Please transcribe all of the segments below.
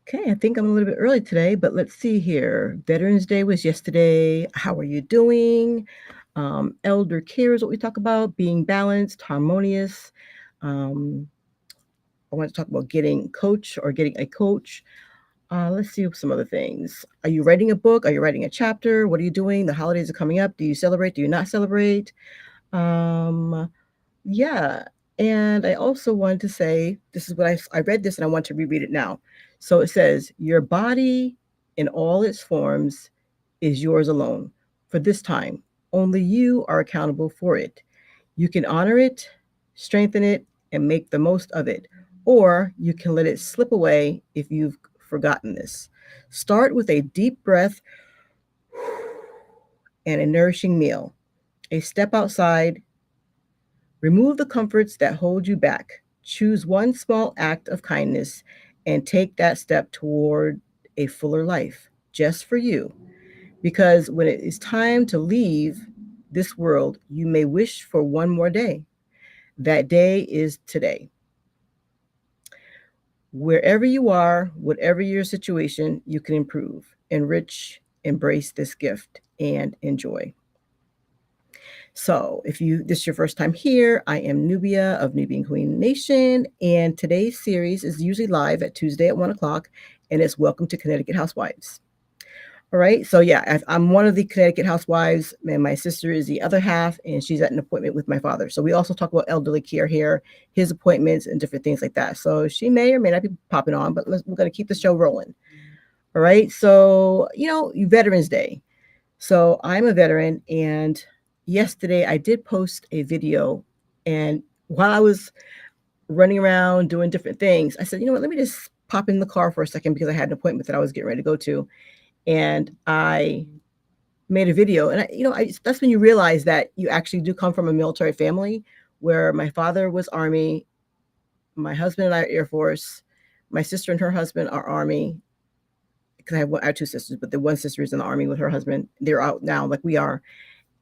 Okay, I think I'm a little bit early today, but let's see here. Veterans Day was yesterday. How are you doing? Elder care is what we talk about, being balanced, harmonious. Um, I want to talk about getting coach or getting a coach. Let's see some other things. Are you writing a book? Are you writing a chapter? What are you doing? The holidays are coming up. Do you celebrate? Do you not celebrate? Um, Yeah, and I also wanted to say this is what I read this and I want to reread it now. So it says, "Your body in all its forms is yours alone. For this time, only you are accountable for it. You can honor it, strengthen it, and make the most of it, or you can let it slip away if you've forgotten this. Start with a deep breath and a nourishing meal. A step outside. Remove the comforts that hold you back. Choose one small act of kindness and take that step toward a fuller life just for you. Because when it is time to leave this world, you may wish for one more day. That day is today. Wherever you are, whatever your situation, you can improve, enrich, embrace this gift, and enjoy. So, if you this is your first time here, I am Nubia of Nubian Queen Nation, and today's series is usually live at Tuesday at 1 o'clock, and it's Welcome to Connecticut Housewives. All right, so yeah, I'm one of the Connecticut Housewives, and my sister is the other half, and she's at an appointment with my father. So we also talk about elderly care here, his appointments, and different things like that. So she may or may not be popping on, but we're going to keep the show rolling. All right, so Veterans Day. So I'm a veteran, and yesterday I did post a video. And while I was running around doing different things, I said, you know what, let me just pop in the car for a second because I had an appointment that I was getting ready to go to. And I made a video. And that's when you realize that you actually do come from a military family where my father was Army, my husband and I are Air Force, my sister and her husband are Army, because I have two sisters, but the one sister is in the Army with her husband. They're out now, like we are.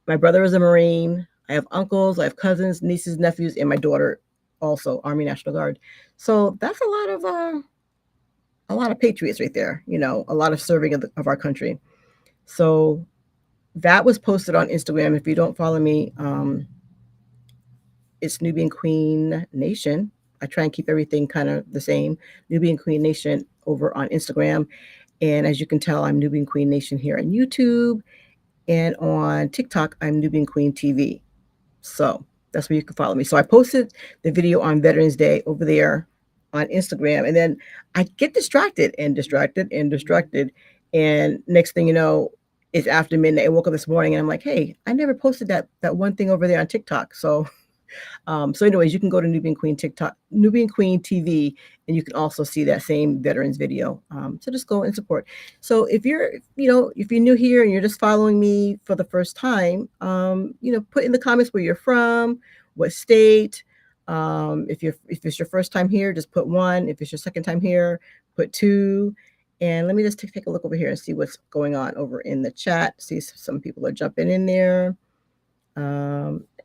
My brother is a Marine. I have uncles, I have cousins, nieces, nephews, and my daughter also Army National Guard. So that's a lot of patriots right there. A lot of serving of our country. So that was posted on Instagram. If you don't follow me, it's Nubian Queen Nation. I try and keep everything kind of the same. Nubian Queen Nation over on Instagram. And as you can tell, I'm Nubian Queen Nation here on YouTube. And on TikTok, I'm Nubian Queen TV. So that's where you can follow me. So I posted the video on Veterans Day over there on Instagram. And then I get distracted and distracted and distracted. And next thing you know, it's after midnight. I woke up this morning and I'm like, hey, I never posted that one thing over there on TikTok. So anyways, you can go to Nubian Queen TikTok, Nubian Queen TV, and you can also see that same veterans video. So just go and support. So if you're new here and you're just following me for the first time, put in the comments where you're from, what state. If it's your first time here, just put one. If it's your second time here, put two. And let me just take a look over here and see what's going on over in the chat. See if some people are jumping in there.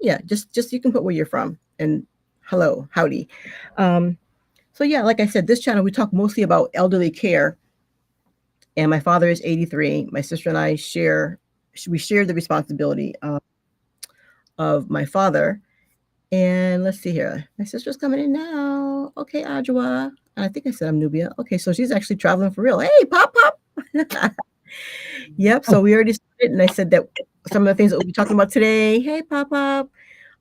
Yeah, just you can put where you're from and hello, howdy. Um, so yeah, like I said, this channel we talk mostly about elderly care. And my father is 83. My sister and I share the responsibility of my father. And let's see here, my sister's coming in now. Okay, Adjoa. I think I said I'm Nubia. Okay, so she's actually traveling for real. Hey, pop, pop. Yep. So we already started, and I said that some of the things that we'll be talking about today. Hey, pop, pop.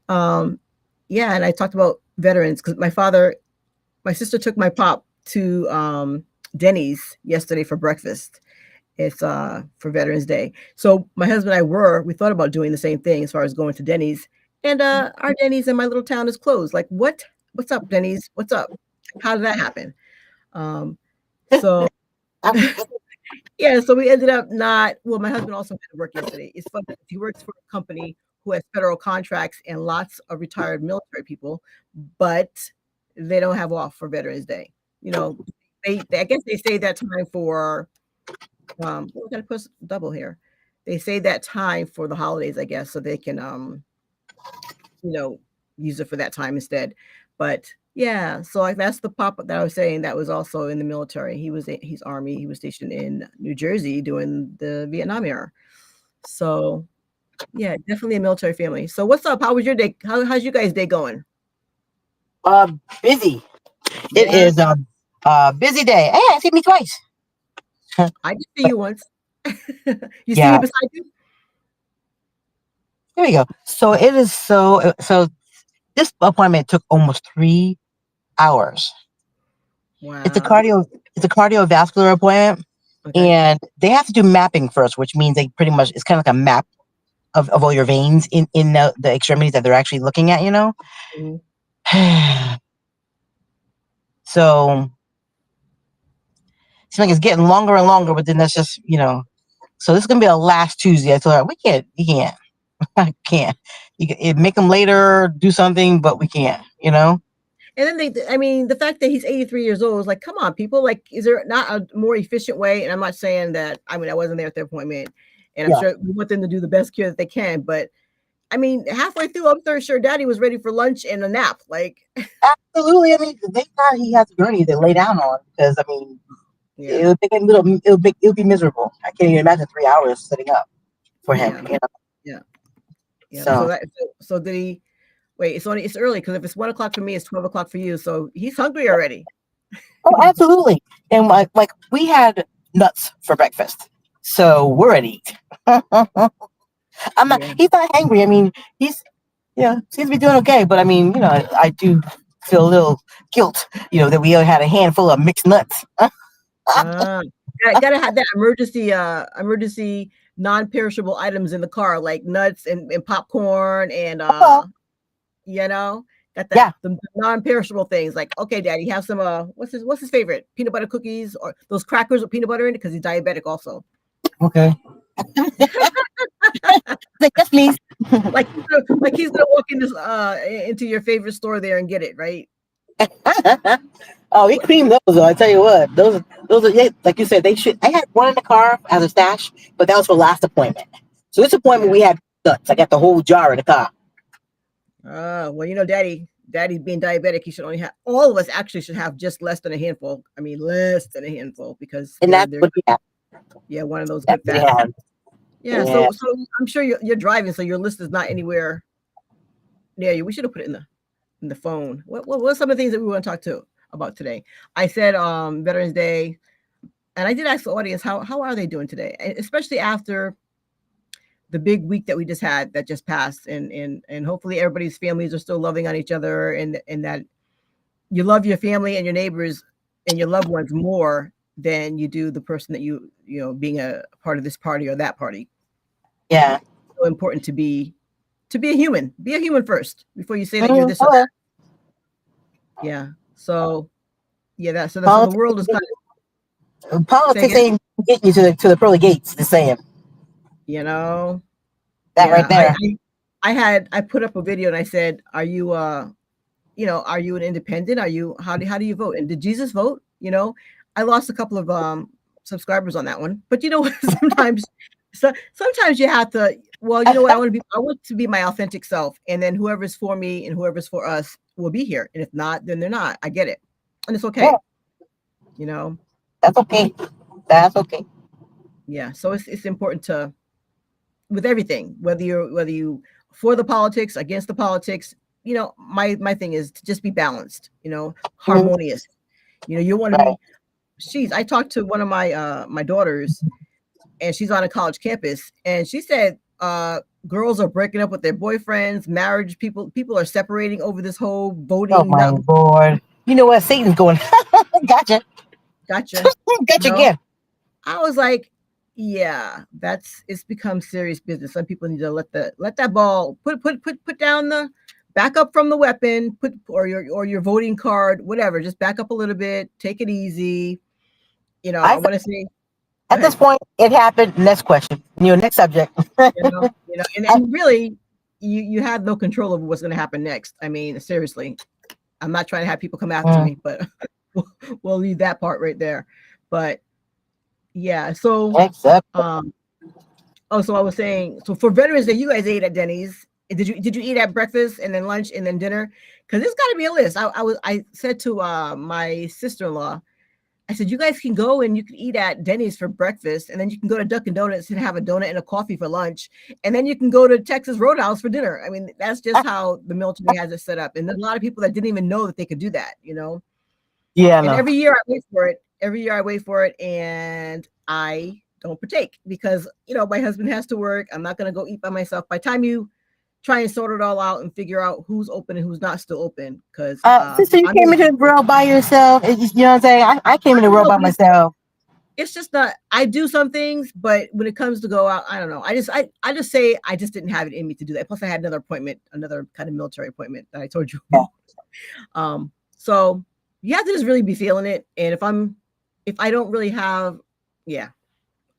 Um, yeah, and I talked about veterans because my sister took my pop to Denny's yesterday for breakfast. It's for Veterans Day. So my husband and we thought about doing the same thing as far as going to Denny's. And our Denny's in my little town is closed. Like what? What's up, Denny's? What's up? How did that happen? Um, so yeah, so we ended up not well, my husband also had to work yesterday. It's funny because he works for a company who has federal contracts and lots of retired military people, but they don't have off for Veterans Day. You know, they I guess they say that time for we're gonna put double here. They say that time for the holidays, I guess, so they can you know, use it for that time instead. But Yeah, so like that's the pop that I was saying that was also in the military. He's Army. He was stationed in New Jersey during the Vietnam era. So yeah, definitely a military family. So what's up? How was your day? How's you guys' day going? Uh, Busy. It Yeah, is a busy day. Hey, I see me twice. I did see you once. You see me Yeah, beside you? there we go. So it is so this appointment took almost 3 hours. It's a Wow. cardio it's a cardiovascular appointment, Okay. and they have to do mapping first, which means they pretty much it's kind of like a map of all your veins in the extremities that they're actually looking at, you know. Mhm. So it's like it's getting longer and longer, but then that's just, you know. So this is gonna be a last Tuesday. I told her we can't, you can't, I can't. Make them later, do something, but we can't, you know. And then I mean, the fact that he's 83 years old is like, come on, people. Like, is there not a more efficient way? And I'm not saying that, I mean, I wasn't there at the appointment, and I'm Yeah, sure we want them to do the best care that they can. But I mean, halfway through, I'm pretty sure daddy was ready for lunch and a nap. Like, absolutely. I mean, they thought he has a gurney to lay down on because I mean, yeah, it would take a little, it would be miserable. I can't even imagine 3 hours sitting up for him. yeah, You know, yeah, yeah. so So did he wait? It's early because if it's 1 o'clock for me, it's 12 o'clock for you. So he's hungry already. oh, absolutely. And like we had nuts for breakfast, so we're at eat. I'm not. Yeah. He's not hangry. I mean, he's yeah, seems to be doing okay. But I mean, you know, I do feel a little guilt, you know, that we only had a handful of mixed nuts. Ah, gotta have that emergency non-perishable items in the car, like nuts and popcorn and Well, you know, got yeah, the non-perishable things. Like, okay, daddy, have some what's his favorite? Peanut butter cookies or those crackers with peanut butter in it because he's diabetic also. okay. Like, yes, please. Like he's gonna walk into your favorite store there and get it, right? Oh, he What creamed those though. I tell you what, those are yeah, like you said, they should. I had one in the car as a stash, but that was for last appointment. So this appointment yeah. we had nuts. I got the whole jar in the car, Well, daddy being diabetic, he should only have all of us actually should have just less than a handful. I mean, less than a handful because and they're that's they're what we had. yeah, one of those That's good what we fats. had. Yeah, Yeah. so I'm sure you're driving, so your list is not anywhere near you. We should have put it in the phone. What's some of the things that we want to talk to about today? I said Veterans Day, and I did ask the audience how are they doing today, especially after the big week that we just had that just passed, and hopefully everybody's families are still loving on each other, and that you love your family and your neighbors and your loved ones more than you do the person that being a part of this party or that party. Yeah. So important to be a human. Be a human first before you say that you're Mhm. this or Okay. that. Yeah. So yeah, so the Politics, world is kind of say politics again. ain't getting you to the pearly gates. Just saying You know, that right yeah. I there. I I put up a video and I said, "Are you are you an independent? How do you vote? And did Jesus vote?" I lost a couple of subscribers on that one, but sometimes sometimes you have to. Well, you know what? I want to be my authentic self, and then whoever's for me and whoever's for us will be here, and if not, then they're not. I get it, and it's Yeah, okay. You know, that's okay. That's okay. yeah. So it's important to with everything, whether you for the politics, against the politics. My thing is to just be balanced. Mhm. Harmonious. You want to Right. be. She's. I talked to one of my daughters, and she's on a college campus, and she said girls are breaking up with their boyfriends, marriage people are separating over this whole Oh voting. my Not lord. You know what? Satan's going. Gotcha. gotcha. You Gotcha know, again. I was like, yeah, it's become serious business. Some people need to let that ball put down the back up from the weapon, put or your voting card, whatever. Just back up a little bit, take it easy. I I want to say, go At this ahead. point, it happened. Next question. Next subject. And really, you have no control over what's going to happen next. I mean, seriously, I'm not trying to have people come after Mm, me, but we'll leave that part right there. But yeah, so next subject. um, oh, so I was saying, so for Veterans Day, you guys ate at Denny's. Did you eat at breakfast and then lunch and then dinner? Because there's got to be a list. I said to my sister-in-law, I said, you guys can go and you can eat at Denny's for breakfast, and then you can go to Dunkin' Donuts and have a donut and a coffee for lunch, and then you can go to Texas Roadhouse for dinner. I mean, that's just how the military has it set up. And there's a lot of people that didn't even know that they could do that, you know? Yeah, And no. every year I wait for it. Every year I wait for it, and I don't partake because, my husband has to work. I'm not going to go eat by myself. By the time you try and sort it all out and figure out who's open and who's not still open, because Sister, you I'm came in. into the world by yourself. You know what I'm saying? I came in the world No, by but myself. it's just not. I do some things, but when it comes to go out, I don't know. I just say I just didn't have it in me to do that. Plus, I had another appointment, another kind of military appointment that I told you Yeah. about. So you have to just really be feeling it. And if I don't really have, yeah,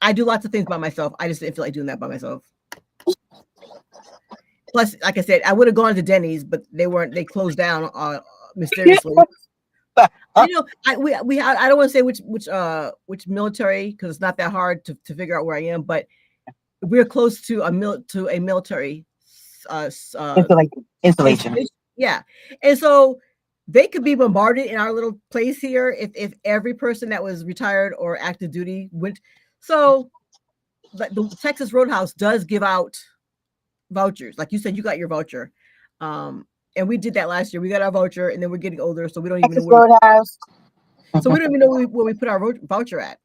I do lots of things by myself. I just didn't feel like doing that by myself. Plus, like I said, I would have gone to Denny's, but they weren't. They closed down mysteriously. I know. I don't want to say which military, because it's not that hard to figure out where I am, but we're close to a military Installation. yeah, and so they could be bombarded in our little place here if every person that was retired or active duty went. So the Texas Roadhouse does give out vouchers. Like you said, you got your voucher. And we did that last year. We got our voucher, and then we're getting older, so we don't even know Texas where Roadhouse. so we don't even know where we put our voucher at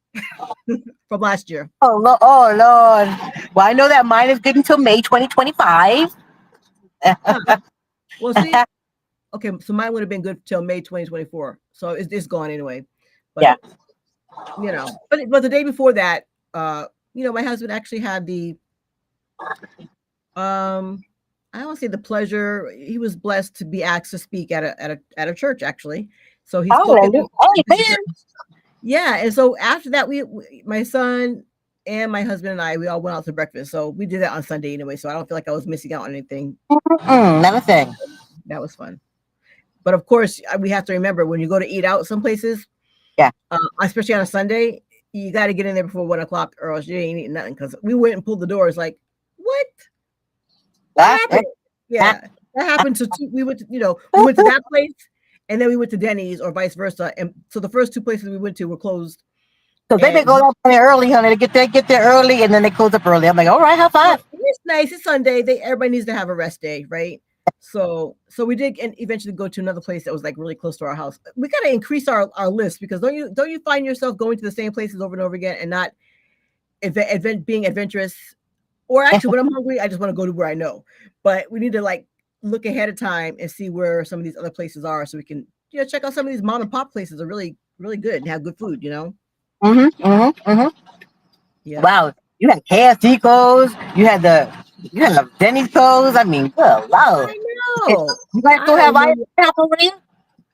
from last year. Oh Lord. Well, I know that mine is good until May 2025. Well, see, okay, so mine would have been good till May 2024. So it's gone anyway. Yeah. But but the day before that, my husband actually had the I don't want to say the pleasure. He was blessed to be asked to speak at a church, actually. So he spoke at Hallelujah. Amen. yeah. And so after that, my son and my husband and we all went out to breakfast. So we did that on Sunday anyway. So I don't feel like I was missing out on anything. Not a thing. That was fun. But of course, we have to remember when you go to eat out some places, Yeah. Especially on a Sunday, you got to get in there before 1 o'clock, or else you ain't eating nothing. Because we went and pulled the doors, like, what? What happened? Yeah, that happened to two. We went to that place, and then we went to Denny's, or vice versa. And so the first two places we went to were closed. So they go up there early, honey. They get there early, and then they close up early. I'm like, all right, have fun. It's nice. It's Sunday. Everybody needs to have a rest day, right? So we did, and eventually go to another place that was like really close to our house. We got to increase our list, because don't you find yourself going to the same places over and over again and not being adventurous? Or actually, when I'm hungry, I just want to go to where I know. But we need to like look ahead of time and see where some of these other places are, so we can check out some of these mom and pop places are really really good and have good food. Yeah. Wow, you had KFC clothes. You had Denny's clothes. I mean, good Lord. I know. You guys still have IHOP over there?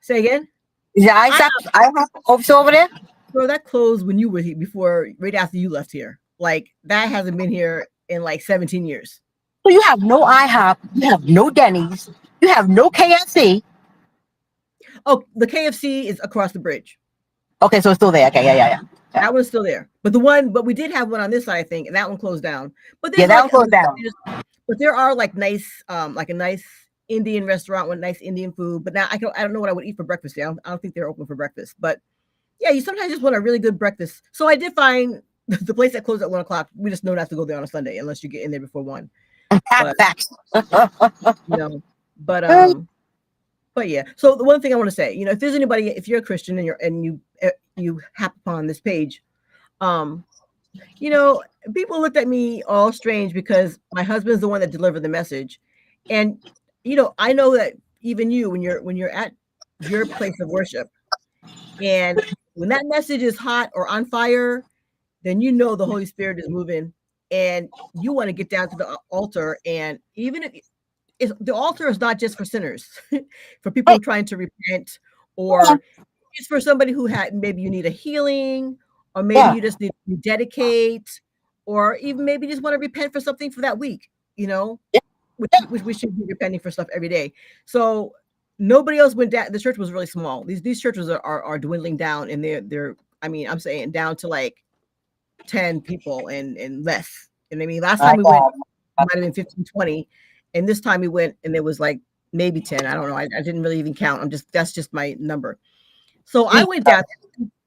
Say again. Is your IHOP over there? Bro, that closed when you were here, right after you left here. Like, that hasn't been here in like 17 years. So you have no IHOP, you have no Denny's, you have no KFC. Oh, the KFC is across the bridge. Okay, so it's still there. Okay, yeah. That one's still there. But we did have one on this side, I think, and that one closed down. But that one closed down. But there are like nice, like a nice Indian restaurant with nice Indian food. But now I don't know what I would eat for breakfast. Yeah, I don't think they're open for breakfast. But yeah, you sometimes just want a really good breakfast. So I did find the place that closed at 1 o'clock. We just know not to go there on a Sunday unless you get in there before 1. But yeah. So the one thing I want to say, if there's anybody, if you're a Christian and you hap upon this page, people looked at me all strange because my husband's the one that delivered the message, and I know that even you, when you're at your place of worship, and when that message is hot or on fire, then the Holy Spirit is moving, and you want to get down to the altar. And even if the altar is not just for sinners, for people trying to repent, or it's for somebody who maybe you need a healing, or maybe you just need to dedicate, or even maybe you just want to repent for something for that week, which we should be repenting for stuff every day. So nobody else went down. The church was really small. These churches are dwindling down, and they're I'm saying down to like 10 people and less. And I mean, last time we went, it might have been 15, 20. And this time we went and it was like maybe 10. I don't know. I didn't really even count. That's just my number. So I went down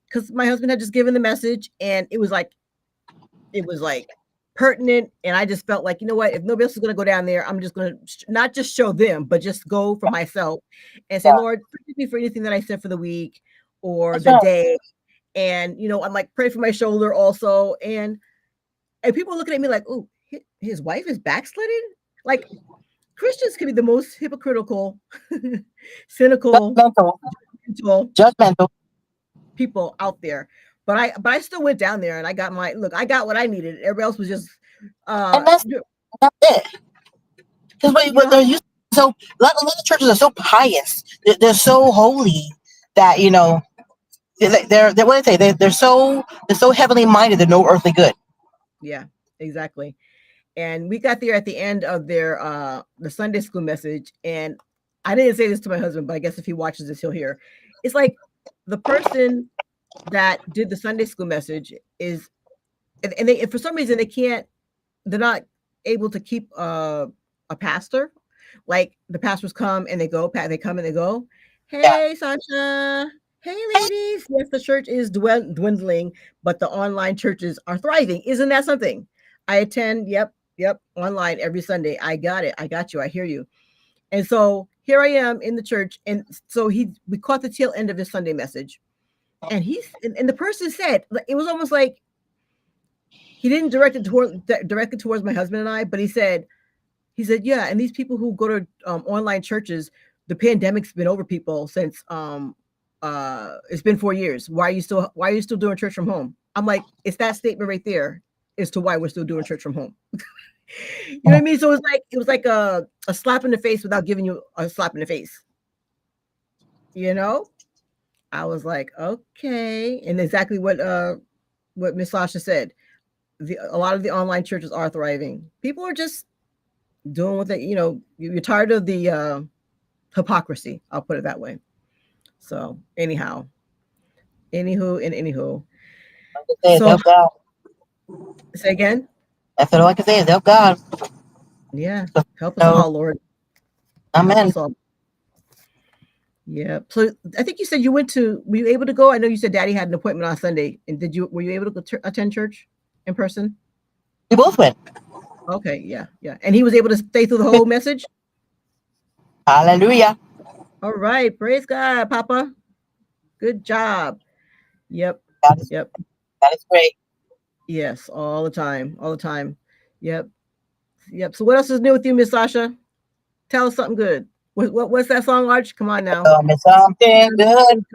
because my husband had just given the message and it was like pertinent. And I just felt like, you know what, if nobody else is going to go down there, I'm just going to not just show them, but just go for myself and say, Lord, forgive me for anything that I said for the week or the day. And, you know, I'm like, pray for my shoulder also. And people are looking at me like, oh, his wife is backsliding. Like Christians can be the most hypocritical, cynical, judgmental people out there. But I still went down there and I got I got what I needed. Everybody else was just and that's it. Because what they're used to, so a lot of churches are so pious, they're so holy that they're what they say, they're so heavenly minded, they're no earthly good. Yeah, exactly. And we got there at the end of their the Sunday school message, and I didn't say this to my husband, but I guess if he watches this, he'll hear. It's like the person that did the Sunday school message is, and they for some reason they're not able to keep a pastor. Like the pastors come and they go, they come and they go. Hey, Sasha. Hey, ladies. Yes, the church is dwindling, but the online churches are thriving. Isn't that something? I attend. Yep. Online every Sunday. I got it. I got you. I hear you. And so here I am in the church. And so we caught the tail end of his Sunday message. And and the person said, it was almost like he didn't direct it towards my husband and I, but he said, yeah. And these people who go to online churches, the pandemic's been over people since it's been 4 years. Why are you still doing church from home? I'm like, it's that statement right there as to why we're still doing church from home. You know what I mean? So it was like a slap in the face without giving you a slap in the face. You know? I was like, okay. And exactly what Miss Sasha said. A lot of the online churches are thriving. People are just doing what you're tired of the hypocrisy. I'll put it that way. So anywho. So say again. That's all I can say is help God. Yeah, help us all, Lord. Amen. Yeah. So I think you said were you able to go? I know you said Daddy had an appointment on Sunday, and were you able to attend church in person? We both went. Okay. Yeah. And he was able to stay through the whole message. Hallelujah. All right. Praise God, Papa. Good job. Yep. That is great. Yes, all the time. Yep. So what else is new with you, Miss Sasha? Tell us something good. What's that song, Arch? Come on now. Tell me something good.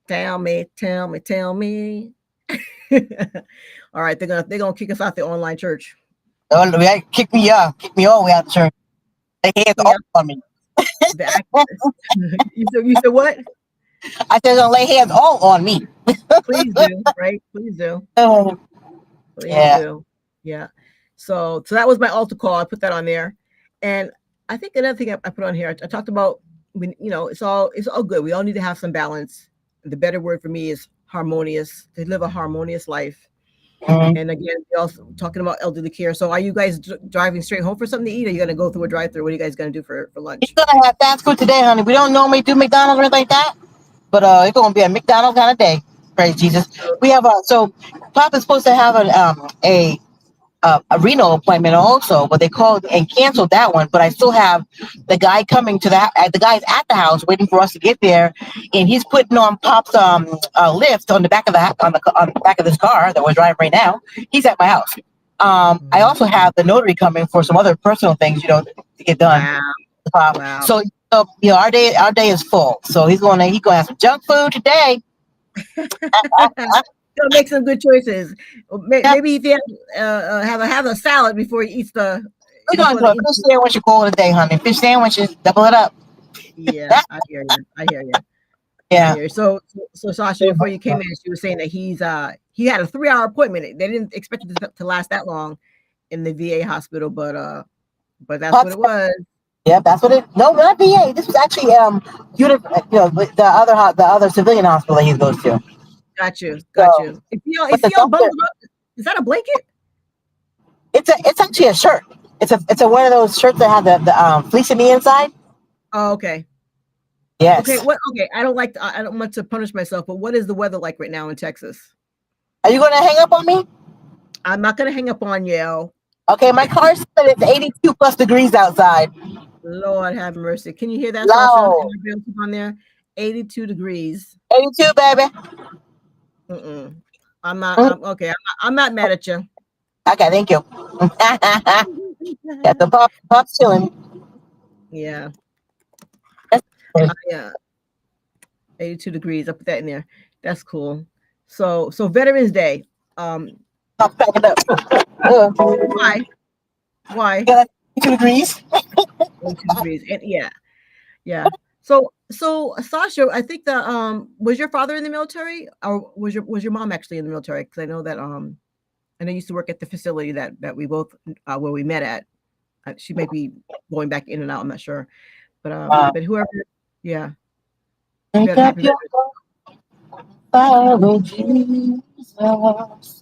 Tell me. All right, they're gonna kick us out the online church. Oh, kick me all the way out of church. They hands all on me. You said what? I said gonna lay hands all on me. Please do, right? Please do. Please do. Yeah. So that was my altar call. I put that on there, and I think another thing I put on here. I talked about it's all good. We all need to have some balance. The better word for me is harmonious. To live a harmonious life. Mm-hmm. And again, we're also talking about elderly care. So are you guys driving straight home for something to eat? Or are you going to go through a drive-through? What are you guys going to do for lunch? We're going to have fast food today, honey. We don't normally do McDonald's or anything like that. But it's going to be a McDonald's kind of day. Praise Jesus. We have so Papa's supposed to have a renal appointment also, but they called and canceled that one. But I still have the guy coming to the guy's at the house waiting for us to get there, and he's putting on Pop's lift on the back of on the back of this car that we're driving right now. He's at my house. I also have the notary coming for some other personal things, to get done. Wow. So our day is full. So he's gonna have some junk food today. Gonna make some good choices. Maybe if you have a salad before he eats the. We're gonna do a fish sandwich call today, honey. Fish sandwiches, double it up. Yeah, I hear you. Yeah. So Sasha, before you came in, she was saying that he had a 3-hour appointment. They didn't expect it to last that long in the VA hospital, but that's what it was. Yeah, that's what it. No, not VA. This was actually the other civilian hospital that he goes to. Got you. Is he all bundled up? Is that a blanket? It's actually a shirt. It's a one of those shirts that have the fleece in the inside. Oh, okay. Okay. Yes. What? Okay. I don't want to punish myself, but what is the weather like right now in Texas? Are you going to hang up on me? I'm not gonna hang up on you. Okay, my car said it's 82 plus degrees outside. Lord have mercy. Can you hear that, Sasha? Am Low. I relative on there? 82 degrees. 82, baby. Mm-mm. I'm not. Mm, I'm okay. I'm not mad at you. okay, thank you. Yeah, the pop's chilling. Yeah. That's Yeah. 82 degrees. I put that in there. That's cool. So Veterans Day. pop back it up. Why? Why? Yeah, that's 82 degrees. 82 degrees. And yeah, yeah. So Sasha, I think the was your father in the military or was your mom actually in the military? Because I know that and I used to work at the facility that we both where we met at. She may be going back in and out. I'm not sure, but whoever, yeah, you Take better up happy. your follow Jesus.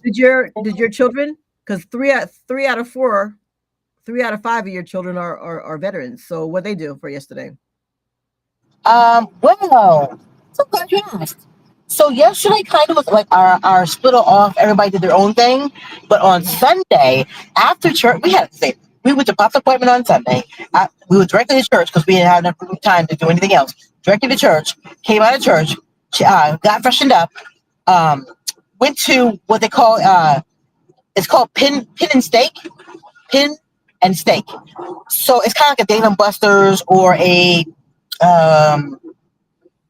Did your children? Because three out of five of your children are veterans. So what they do for yesterday? Well, so glad you asked. So yesterday kind of was like our split off. Everybody did their own thing, but on Mhm. Sunday after church, we went to Pop's appointment on Sunday. We went directly to church because we didn't have enough time to do anything else. Directly to church. Came out of church, got freshened up. Um, Went to what they call it's called pin and steak. Pin and steak. So it's kind of like a Dave and Buster's or a um,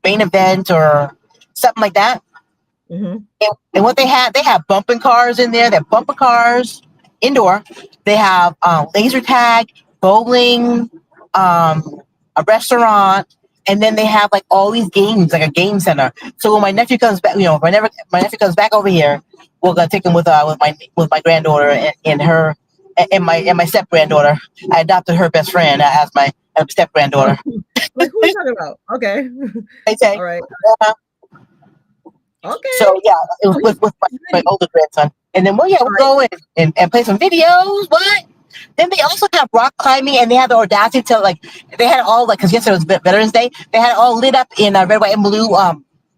main event or something like that. Mhm. And what they have bumping cars in there. They have bumper cars indoor. They have laser tag, bowling, a restaurant, and then they have like all these games, like a game center. So when my nephew comes back, whenever my nephew comes back over here, we're gonna take him with my granddaughter and her and my step granddaughter. I adopted her best friend as my step granddaughter. Like who are you talking about? Okay, I say. all right, Uh, okay. So yeah, it was So with he's my ready. older grandson. And then All we'll right. go and play some videos. What? Then they also have rock climbing, and they had the audacity to they had all because yesterday was Veterans Day. They had it all lit up in red, white, and blue.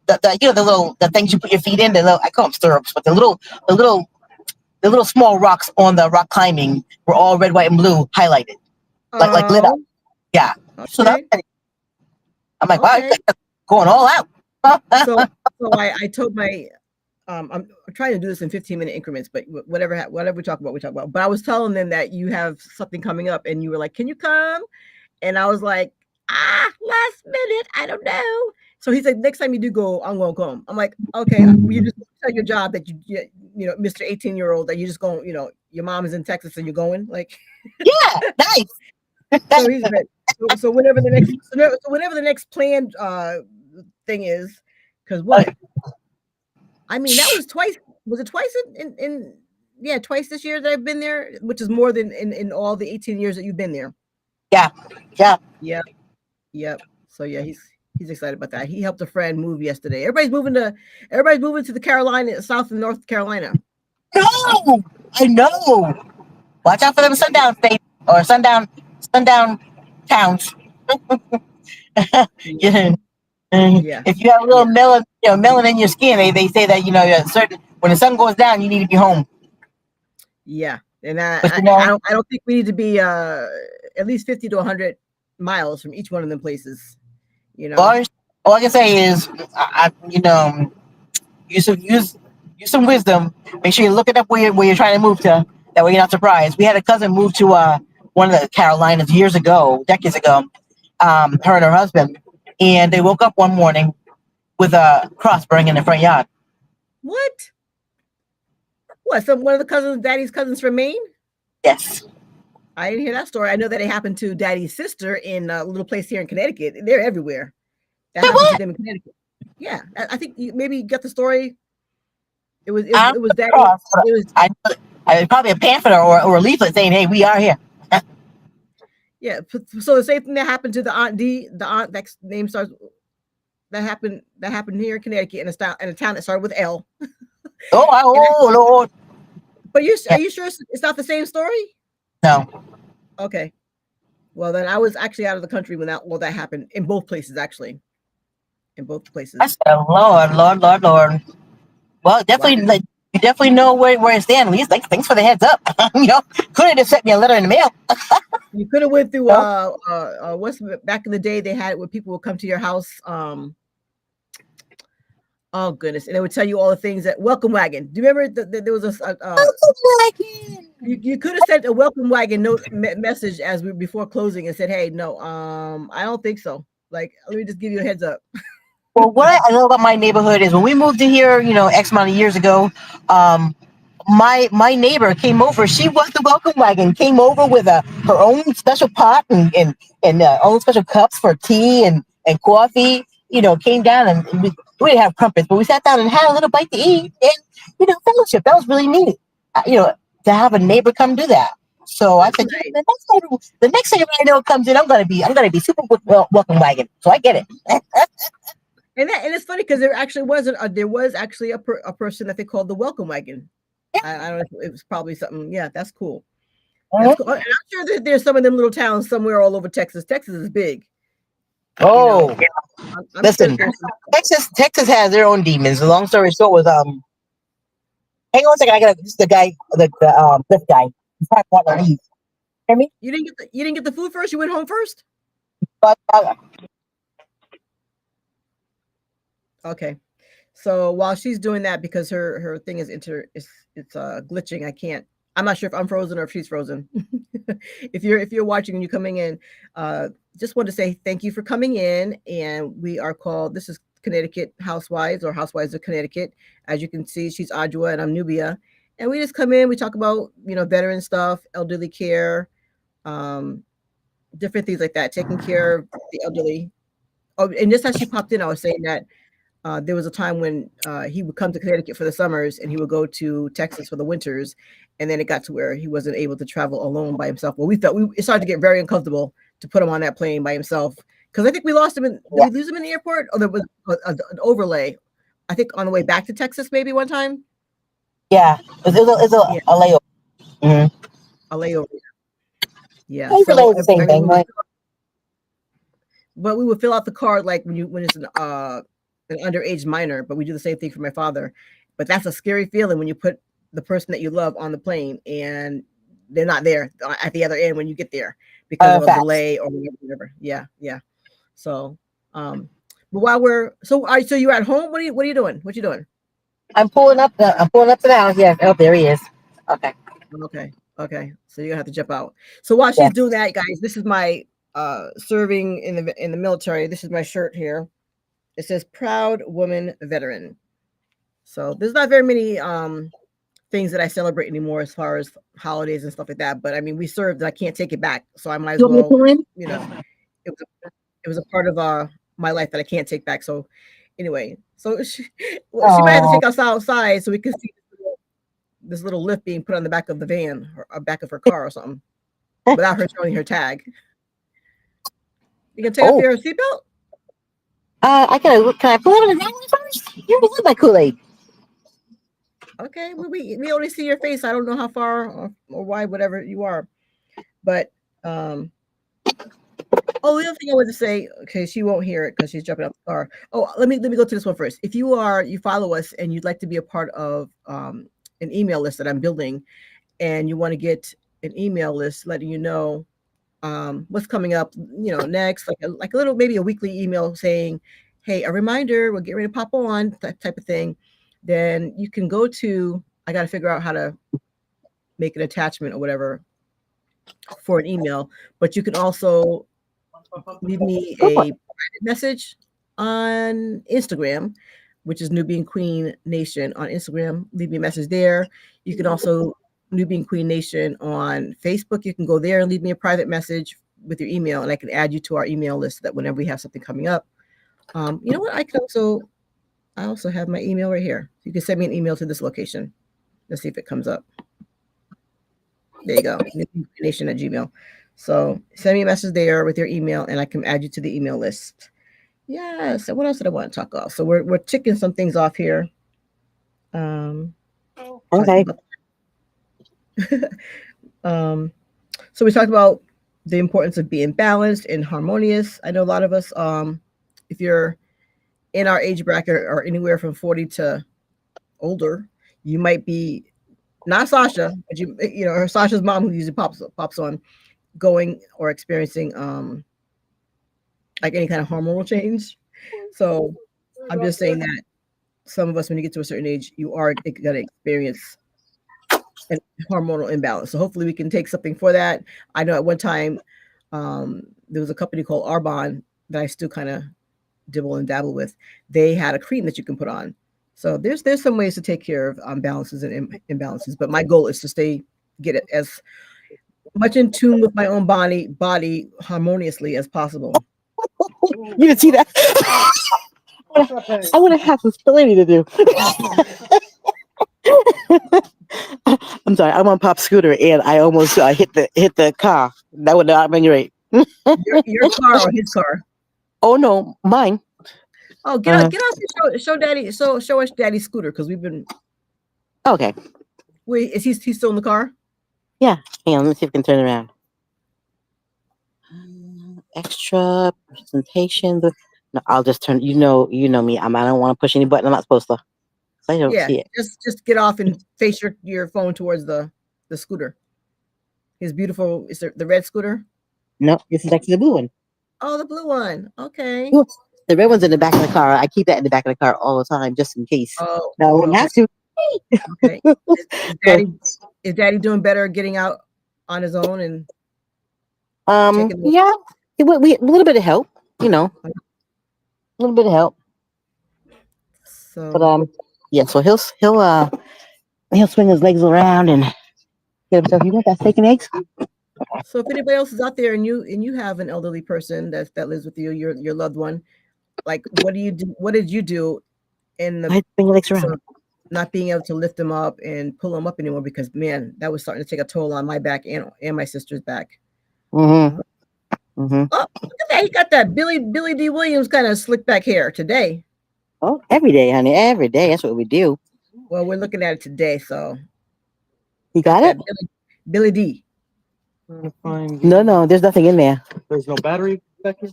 The things you put your feet in. The little, I call them stirrups, but the little small rocks on the rock climbing were all red, white, and blue highlighted, like lit up. Oh, Yeah. So okay, I'm like, wow, you okay. guys are going all out. So I told my I'm trying to do this in 15-minute increments, but whatever we talk about, we talk about. But I was telling them that you have something coming up, and you were like, "Can you come?" And I was like, last minute, I don't know. So he said, next time you do go, I'm gonna come. I'm like, okay, you just tell your job that Mr. 18-year-old, that you just going, your mom is in Texas and you're going. Like, Yeah, nice. so he's ready. So whatever the next planned thing is, because what? I mean, that was twice. Was it twice in yeah, twice this year that I've been there, which is more than in all the 18 years that you've been there. Yeah, yeah. Yep, yep. So yeah, he's excited about that. He helped a friend move yesterday. Everybody's moving to the Carolina, South and North Carolina. No, I know. Watch out for them sundown states or sundown towns. Yeah, Yeah. yeah, If you have a little yeah, melon in your skin, they say that certain when the sun goes down, you need to be home. yeah. And But I don't think we need to be at least 50 to 100 miles from each one of them places. You know. all, all I can say is, use some wisdom. Make sure you look it up where you're trying to move to. That way you're not surprised. We had a cousin move to one of the Carolinas years ago, decades ago. Her and her husband, and they woke up one morning with a cross burning in the front yard. What? What? Some one of the Daddy's cousins from Maine? Yes. I didn't hear that story. I know that it happened to Daddy's sister in a little place here in Connecticut. They're everywhere. That Say happened to what? them in Connecticut. Yeah, I think maybe you got the story. It was it was, I'm it was Daddy. cross. It was I probably a pamphlet or a leaflet saying, "Hey, we are here." yeah. So the same thing that happened to the Aunt D, the aunt that's name starts that happened here in Connecticut in a town that started with L. And Oh Lord. but are Yeah, you sure it's not the same story? no. Okay. Well, then I was actually out of the country when that happened in both places, actually, in both I places. said, Lord, Lord, Lord, Lord. Well, Well, definitely, like, you definitely know where I stand. At least, like, thanks for the heads up. Could have just sent me a letter in the mail. you could have went through You know? what's back in the day they had where people would come to your house. Oh goodness, and they would tell you all the things that welcome wagon. Do you remember there was you could have sent a welcome wagon note message as we before closing and said, "Hey, no, I don't think so. Like, let me just give you a heads up." Well, what I know about my neighborhood is when we moved to here, X amount of years ago, um, my neighbor came over. She was the welcome wagon. Came over with her own special pot and own special cups for tea and coffee. Came down and we didn't have crumpets, but we sat down and had a little bite to eat and fellowship. That was really neat. To have a neighbor come do that. So I That's said, nice. the next neighbor I know comes in, I'm gonna be super welcome wagon. So I get it. And it's funny because there was actually a person that they called the welcome wagon. I don't know if it was probably something. Yeah, that's cool. That's Mhm. cool. And I'm sure that there's some of them little towns somewhere all over Texas. Texas is big. You know, Oh, I'm sure that listen, there's some. Texas has their own demons. The long story short was hang on a second, I got this is the guy this guy. He's trying to want to leave. Hear me? You didn't get the food first. You went home first. But Okay. So while she's doing that, because her thing it's glitching, I can't. I'm not sure if I'm frozen or if she's frozen. If you're watching and you're coming in, uh, just want to say thank you for coming in. And we are called. This is Connecticut Housewives or Housewives of Connecticut. As you can see, she's Adjua and I'm Nubia, and we just come in. We talk about veteran stuff, elderly care, um, different things like that, taking care of the elderly. Oh, and just as she popped in, I was saying that there was a time when he would come to Connecticut for the summers and he would go to Texas for the winters. And then it got to where he wasn't able to travel alone by himself. Well, it started to get very uncomfortable to put him on that plane by himself. Because I think we lost him did yeah, we lose him in the airport? Or there was an overlay, I think on the way back to Texas, maybe one time. yeah, it's Yeah, a layover. Mm-hmm. a layover. Yeah. Overlay So, is the same I mean, thing, right? but we would fill out the card like when it's an underage minor, but we do the same thing for my father. But that's a scary feeling when you put the person that you love on the plane and they're not there at the other end when you get there because of a Facts. delay or whatever. Yeah, yeah. So, um, but while we're so you're at home. What are you doing? What you doing? I'm pulling up to the house. Yeah. Oh, there he is. Okay. Okay, okay. So you're gonna have to jump out. So while she's doing Yes. that, guys, this is my serving in the military. This is my shirt here. It says "Proud Woman Veteran." So there's not very many things that I celebrate anymore as far as holidays and stuff like that. But I mean, we served and I can't take it back. So I might You as want me to well, pull in? you know, it was a part of my life that I can't take back. So anyway, so she might have to Oh. take us outside so we can see this little lift being put on the back of the van or back of her car or something without her showing her tag. You can take off Oh. your seatbelt? I gotta. Can I pull in the one first? You love my Kool Aid. Okay, we only see your face. I don't know how far or wide, whatever you are. But um oh, the other thing I wanted to say, okay, she won't hear it because she's jumping out the car. Oh, let me go to this one first. If you follow us and you'd like to be a part of an email list that I'm building, and you want to get an email list letting you know what's coming up, next, like a little maybe a weekly email saying, "Hey, a reminder, we're getting ready to pop on," that type of thing. Then you can go to. I got to figure out how to make an attachment or whatever for an email, but you can also leave me Go for a it. private message on Instagram, which is Nubian Queen Nation on Instagram. Leave me a message there. You can also Nubian Queen Nation on Facebook. You can go there and leave me a private message with your email, and I can add you to our email list so that whenever we have something coming up, you know what? I also have my email right here. You can send me an email to this location. Let's see if it comes up. There you go, nation at Gmail. So send me a message there with your email, and I can add you to the email list. Yeah. So what else did I want to talk off? So we're ticking some things off here. Um, talking Okay. about um, So we talked about the importance of being balanced and harmonious. I know a lot of us, if you're in our age bracket or anywhere from 40 to older, you might be not Sasha, but or Sasha's mom who usually pops on, going or experiencing like any kind of hormonal change. So I'm just saying that some of us, when you get to a certain age, you are going to experience a hormonal imbalance. So hopefully we can take something for that. I know at one time there was a company called Arbonne that I still kind of dibble and dabble with. They had a cream that you can put on. So there's some ways to take care of balances and imbalances. But my goal is to get it as much in tune with my own body harmoniously as possible. You didn't see that? I want to have some spelling to do. I'm sorry. I'm on Pop's scooter and I almost hit the car. That would not have been great. Your car or his car? Oh no, mine. Oh, get off and show daddy. Show us daddy's scooter because we've been. Okay. Wait, is he still in the car? Yeah. Hang on. Let me see if I can turn it around. Extra presentation. No, I'll just turn. You know me. I don't want to push any button. I'm not supposed to. So I don't see it. Just get off and face your phone towards the scooter. His beautiful. Is the red scooter? No, this is actually the blue one. Oh, the blue one. Okay. Ooh, the red one's in the back of the car. I keep that in the back of the car all the time, just in case. Oh, no, I wouldn't have to. Okay. Is daddy doing better getting out on his own and? Yeah, a little bit of help, a little bit of help. So, but yeah. So he'll swing his legs around and get himself. You want that steak and eggs? So if anybody else is out there and you have an elderly person that lives with you, your loved one, like what do you do? What did you do in the swing your legs around? Not being able to lift them up and pull them up anymore because man, that was starting to take a toll on my back and my sister's back. Mm-hmm. Mm-hmm. Oh, look at that! He got that Billy D. Williams kind of slick back hair today. Oh, every day, honey, every day. That's what we do. Well, we're looking at it today, so you got it, Billy D. No, there's nothing in there. There's no battery back here?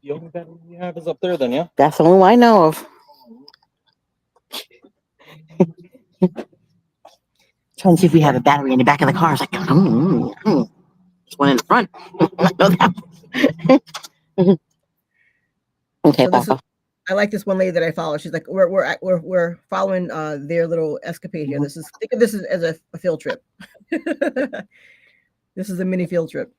The only battery you have is up there then, yeah? That's the only one I know of. Trying to see if we have a battery in the back of the car. It's like, there's one in the front. Okay, so Papa. I like this one lady that I follow. She's like, we're following their little escapade here. Think of this as a field trip. This is a mini field trip.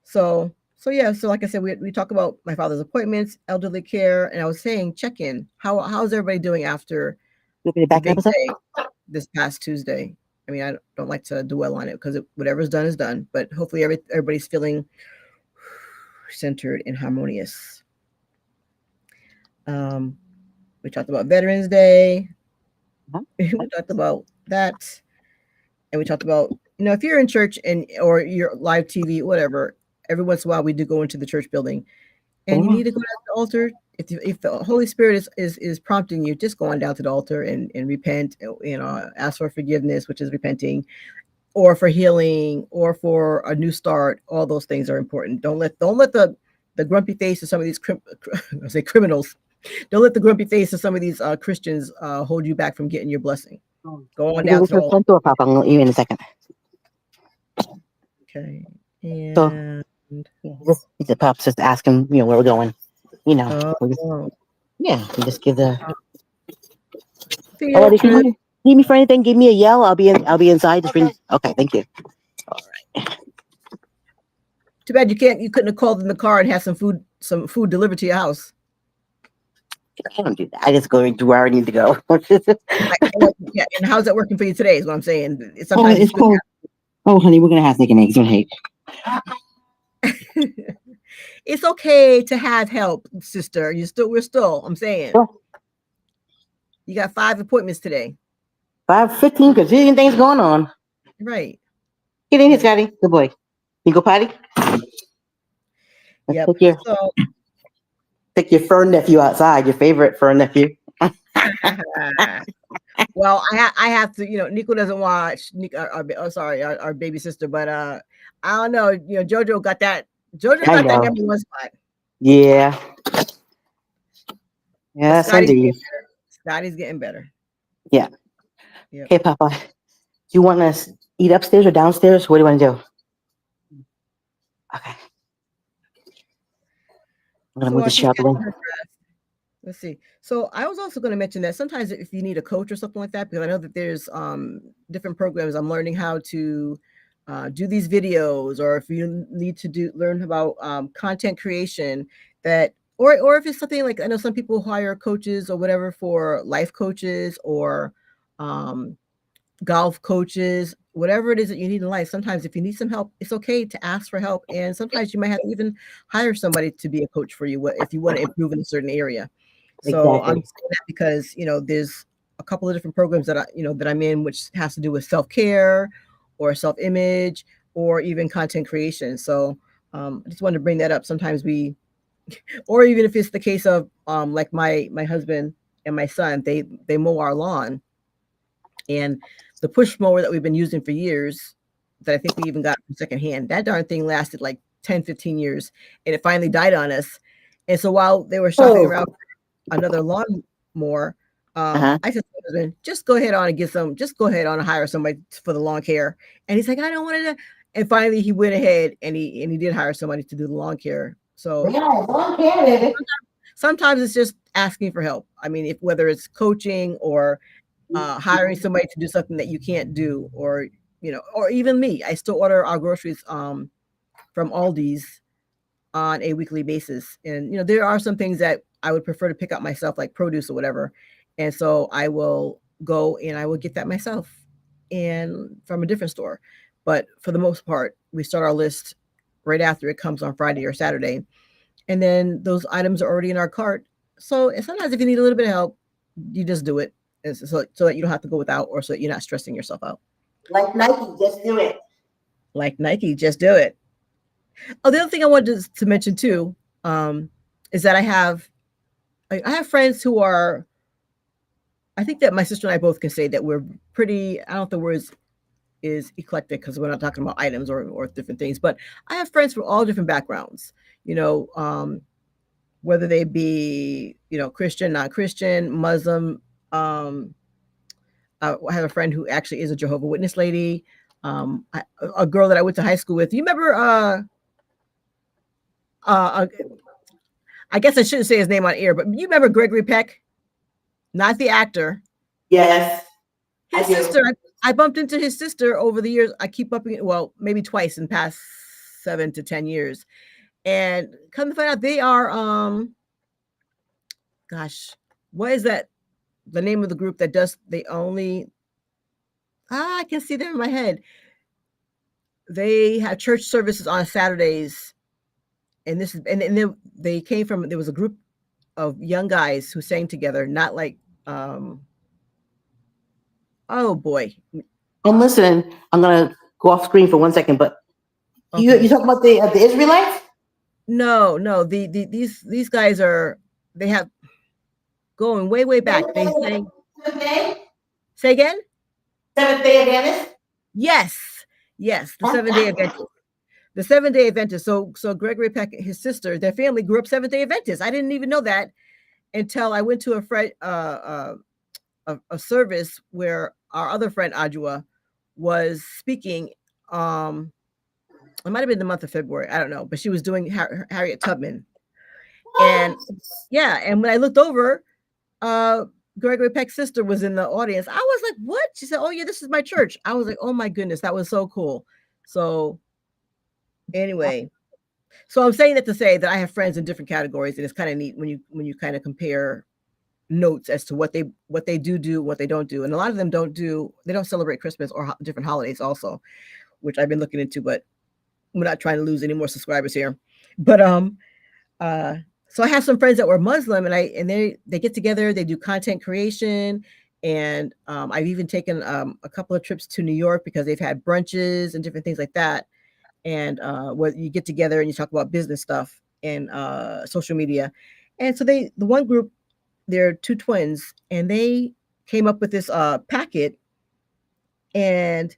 So yeah. So like I said, we talk about my father's appointments, elderly care, and I was saying check in. How's everybody doing after the big day this past Tuesday? I mean, I don't like to dwell on it because whatever's done is done. But hopefully everybody's feeling centered and harmonious. We talked about Veterans Day. We talked about that, and we talked about if you're in church or you're live TV, whatever. Every once in a while, we do go into the church building, and you need to go to the altar. If the Holy Spirit is prompting you, just go on down to the altar and repent. Ask for forgiveness, which is repenting, or for healing, or for a new start. All those things are important. Don't let the grumpy face of some of these criminals. Don't let the grumpy face of some of these Christians hold you back from getting your blessing. Go on down to the front door, Papa. I'm gonna leave you in a second. Okay. And the Pop's just asking, where we're going. We just give the. Need me for anything? Give me a yell. I'll be inside. Just bring. Okay, thank you. All right. Too bad you couldn't have called in the car and had some food delivered to your house. I don't do that. I just go to where I need to go. Yeah, and how's that working for you today? Is what I'm saying. It's cold. Oh, honey, we're gonna have steak and eggs. Don't hate. It's okay to have help, sister. We're still. I'm saying. Oh. You got 5 appointments today. 5:15 because anything's going on. Right. Get in here, Scotty. Good boy. You go potty. Yeah. Take your fur nephew outside. Your favorite fur nephew. Well, I have to, Nico doesn't watch. Our baby sister, but I don't know. JoJo got that. JoJo I got that know. number one spot. Yeah. But Yes, indeed. Scotty's getting better. Yeah. Yep. Okay, Papa. Do you want us to eat upstairs or downstairs? What do you want to do? Okay. I'm gonna So move while the she's chair getting away. her dressed, let's see. So I was also going to mention that sometimes if you need a coach or something like that, because I know that there's different programs. I'm learning how to do these videos, or if you need to learn about content creation, that or if it's something like I know some people hire coaches or whatever for life coaches or um, golf coaches, whatever it is that you need in life. Sometimes if you need some help, it's okay to ask for help, and sometimes you might have to even hire somebody to be a coach for you if you want to improve in a certain area. So I'm Exactly. saying that because there's a couple of different programs that I'm in, which has to do with self-care or self-image or even content creation. So I just wanted to bring that up. Sometimes or even if it's the case of like my husband and my son, they mow our lawn, and the push mower that we've been using for years, that I think we even got from secondhand, that darn thing lasted like 10, 15 years, and it finally died on us. And so while they were shopping Oh. around another lawnmower, Uh-huh. I said to my husband, just go ahead on and just go ahead on and hire somebody for the lawn care. And he's like, I don't want to. And finally he went ahead and he did hire somebody to do the lawn care. So Yeah, lawn care, baby. sometimes it's just asking for help. I mean, if whether it's coaching or hiring somebody to do something that you can't do, or or even me, I still order our groceries from Aldi's on a weekly basis, and there are some things that I would prefer to pick up myself, like produce or whatever, and so I will go and I will get that myself and from a different store. But for the most part, we start our list right after it comes on Friday or Saturday, and then those items are already in our cart. So sometimes if you need a little bit of help, you just do it, so that you don't have to go without, or so that you're not stressing yourself out. Like Nike, just do it. Like Nike, just do it. Oh, the other thing I wanted to mention too um, is that I have friends who are. I think that my sister and I both can say that we're pretty. I don't know if the words is eclectic because we're not talking about items or different things, but I have friends from all different backgrounds. You know, whether they be Christian, non-Christian, Muslim. Um, I have a friend who actually is a Jehovah's Witness lady. A girl that I went to high school with. You remember? Uh, I guess I shouldn't say his name on air, but you remember Gregory Peck, not the actor. Yes, I His do. sister. I bumped into his sister over the years. I keep bumping it. Well, maybe twice in the past 7 to 10 years. And come to find out, they are. Gosh, what is that? The name of the group that does? They only. I can see them in my head. They have church services on Saturdays, and this is and they came from. There was a group of young guys who sang together, not like oh boy. I'm listening. I'm gonna go off screen for 1 second, but you Okay. talking about the Israelites? No, these guys are they have going way back. They sang. Seventh day, Say again? Seventh Day Adventist. Yes, the 7 day Adventist. The 7 day Adventist. So Gregory Peck, his sister, their family grew up 7 day Adventist. I didn't even know that until I went to a service where our other friend Adjua was speaking. It might have been the month of February. I don't know, but she was doing Harriet Tubman, and yeah, and when I looked over, uh, Gregory Peck's sister was in the audience. I was like, "What?" She said, "Oh yeah, this is my church." I was like, "Oh my goodness, that was so cool." So anyway, so I'm saying that to say that I have friends in different categories, and it's kind of neat when you kind of compare notes as to what they do, what they don't do, and a lot of them they don't celebrate Christmas or different holidays also, which I've been looking into, but we're not trying to lose any more subscribers here. But uh, so I have some friends that were Muslim, and they get together, they do content creation, and I've even taken a couple of trips to New York because they've had brunches and different things like that, and where you get together and you talk about business stuff and social media, and so the one group, they're two twins, and they came up with this packet, and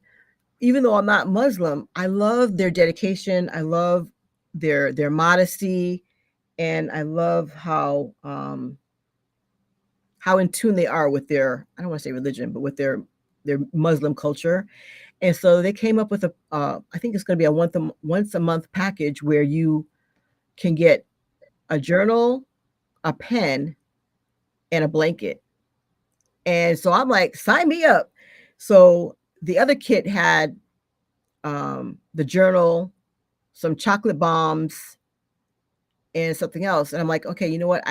even though I'm not Muslim, I love their dedication. I love their modesty, and I love how in tune they are with their, I don't want to say religion, but with their Muslim culture. And so they came up with I think it's going to be a once a month package where you can get a journal, a pen, and a blanket. And so I'm like, sign me up. So the other kit had the journal, some chocolate bombs, and something else. And I'm like, okay, you know what?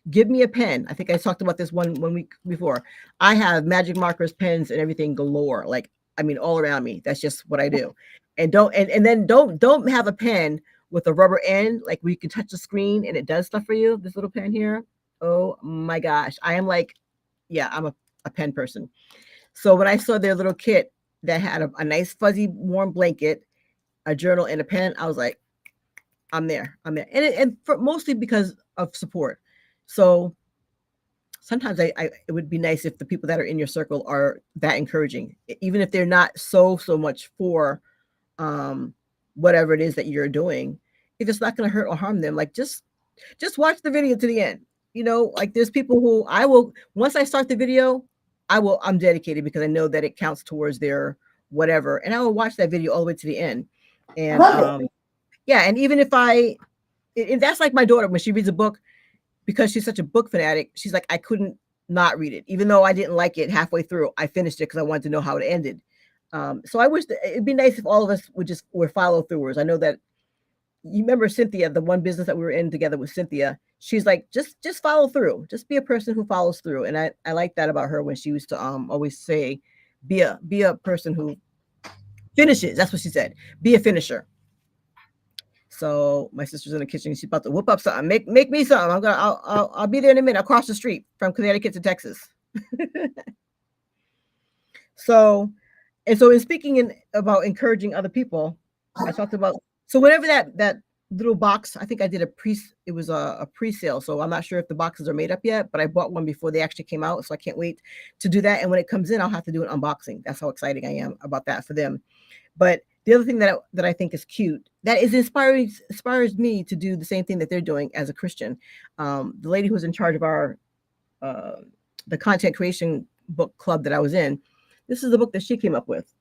Give me a pen. I think I talked about this one week before. I have magic markers, pens, and everything galore. Like, I mean, all around me. That's just what I do. And then don't have a pen with a rubber end, like where you can touch the screen and it does stuff for you. This little pen here. Oh my gosh. I am like, yeah, I'm a pen person. So when I saw their little kit that had a nice fuzzy warm blanket, a journal, and a pen, I was like, I'm there. And mostly because of support. So sometimes it would be nice if the people that are in your circle are that encouraging, even if they're not so much for whatever it is that you're doing. If it's not going to hurt or harm them, like just watch the video to the end. You know, like there's people who once I start the video, I'm dedicated because I know that it counts towards their whatever, and I will watch that video all the way to the end. And yeah, and even if and that's like my daughter when she reads a book, because she's such a book fanatic, she's like, I couldn't not read it. Even though I didn't like it halfway through, I finished it because I wanted to know how it ended. So I wish that it'd be nice if all of us were follow throughers. I know that you remember Cynthia, the one business that we were in together with Cynthia. She's like, just follow through. Just be a person who follows through. And I like that about her when she used to always say, be a person who finishes. That's what she said. Be a finisher. So my sister's in the kitchen. She's about to whip up something. Make me something. I'll be there in a minute. I'll cross the street from Connecticut to Texas. So in speaking about encouraging other people, I talked about, so whenever that little box, I think I did it was a pre-sale. So I'm not sure if the boxes are made up yet, but I bought one before they actually came out. So I can't wait to do that. And when it comes in, I'll have to do an unboxing. That's how exciting I am about that for them. But the other thing that I think is cute, that inspires me to do the same thing that they're doing as a Christian. The lady who's in charge of our the content creation book club that I was in, this is the book that she came up with.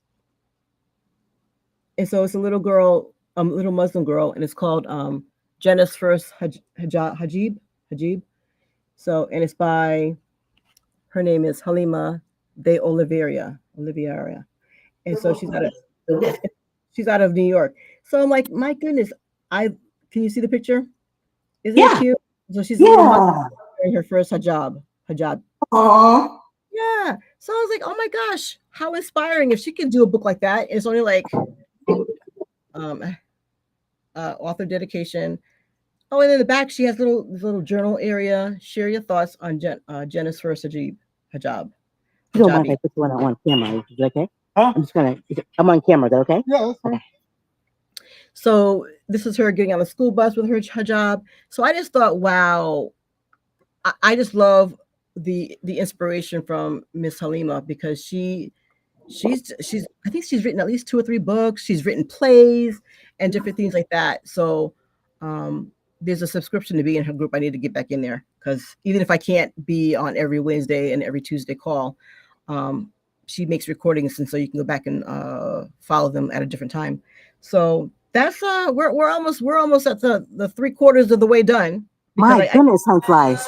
And so it's a little girl, little Muslim girl, and it's called Jannah's First Hajib. So, and it's by, her name is Halima de Oliveira. And so she's out of New York. So I'm like, my goodness, can you see the picture? Isn't it cute? So she's a little Muslim wearing her first hijab. Aww. Yeah. So I was like, oh my gosh, how inspiring if she can do a book like that. It's only like author dedication. Oh, and in the back she has little journal area. Share your thoughts on Jannah's first hijab. You don't mind if I put one on camera? Is it okay? Huh? I'm on camera. Is that okay? Yeah. Okay. So this is her getting on the school bus with her hijab. So I just thought, wow, I just love the inspiration from Miss Halima, because she's I think she's written at least 2 or 3 books. She's written plays and different things like that. So there's a subscription to be in her group. I need to get back in there, because even if I can't be on every Wednesday and every Tuesday call, she makes recordings, and so you can go back and follow them at a different time. So that's we're almost at the 3/4 of the way done. My goodness, time flies.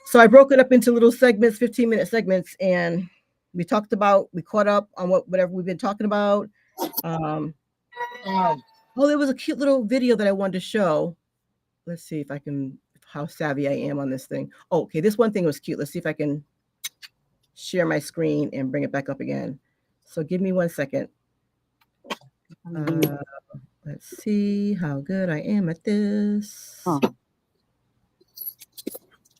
So I broke it up into little segments, 15-minute segments, and we caught up on whatever we've been talking about. There was a cute little video that I wanted to show. Let's see if I can, how savvy I am on this thing. Oh, okay, this one thing was cute. Let's see if I can share my screen and bring it back up again. So give me 1 second. Let's see how good I am at this.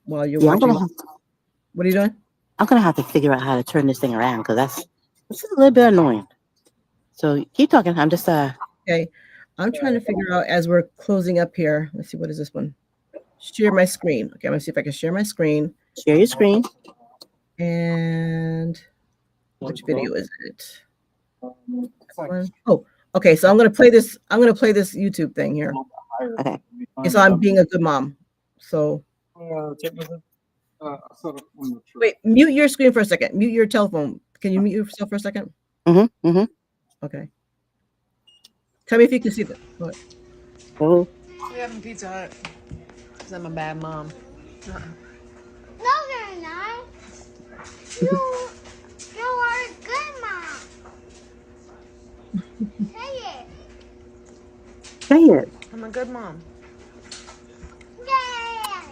While you're watching, what are you doing? I'm gonna have to figure out how to turn this thing around, because this is a little bit annoying. So keep talking. I'm just okay. I'm trying to figure out as we're closing up here. Let's see, what is this one? Share my screen. Okay, I'm gonna see if I can share my screen. Share your screen. And which video is it? Oh, okay. So I'm gonna play this. I'm gonna play this YouTube thing here. Okay. And so I'm being a good mom. So wait, mute your screen for a second. Mute your telephone. Can you mute yourself for a second? Okay. Tell me if you can see that. What? Oh. We having Pizza Hut. Cause I'm a bad mom. No, you're not. You are a good mom. Say it. Say it. I'm a good mom. Yeah.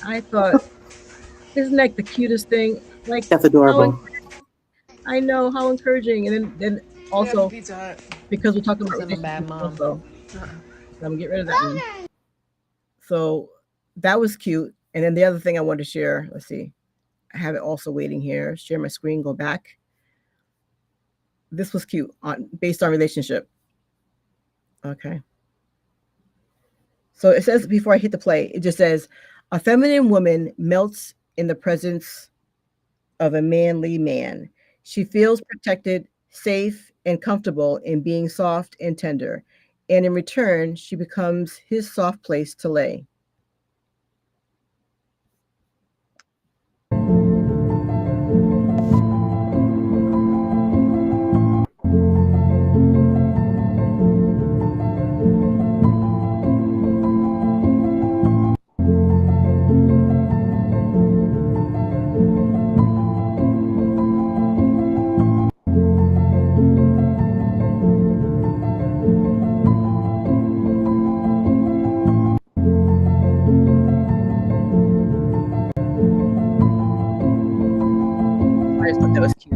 I thought, isn't that the cutest thing? Like That's adorable. I know how encouraging, and then We also having Pizza Hut. because we're talking about Cause I'm a bad relationships mom. also. I'm gonna get rid of that one. So that was cute. And then the other thing I wanted to share, let's see, I have it also waiting here. Share my screen, go back. This was cute based on relationship. Okay. So it says before I hit the play, it just says a feminine woman melts in the presence of a manly man. She feels protected, safe, and comfortable in being soft and tender. And in return, she becomes his soft place to lay. I just thought that was cute.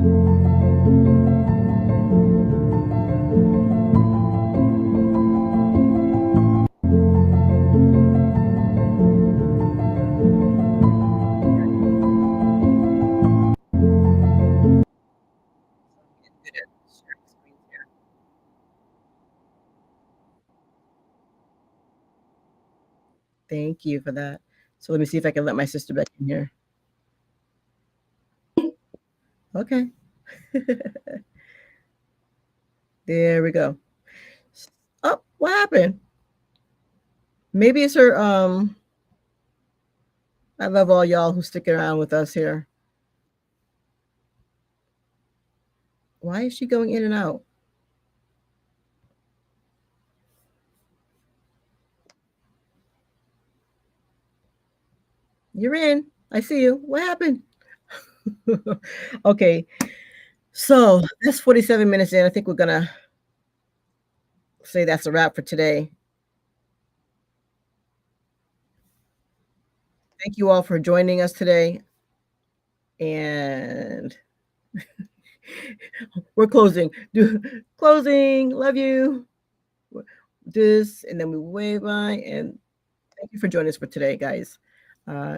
Thank you for that. So let me see if I can let my sister back in here. Okay. There we go. Oh, what happened? Maybe it's her. I love all y'all who stick around with us here. Why is she going in and out? You're in. I see you. What happened? Okay. So that's 47 minutes in. I think we're gonna say that's a wrap for today. Thank you all for joining us today. And we're closing. Closing. Love you. This, and then we wave by. And thank you for joining us for today, guys.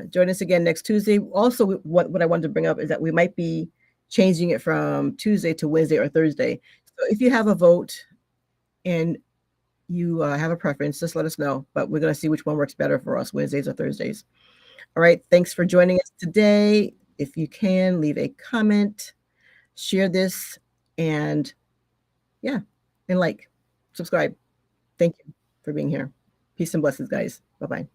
Join us again next Tuesday. Also, what I wanted to bring up is that we might be changing it from Tuesday to Wednesday or Thursday. So if you have a vote and you have a preference, just let us know. But we're going to see which one works better for us, Wednesdays or Thursdays. All right. Thanks for joining us today. If you can, leave a comment, share this, and yeah, and like, subscribe. Thank you for being here. Peace and blessings, guys. Bye-bye.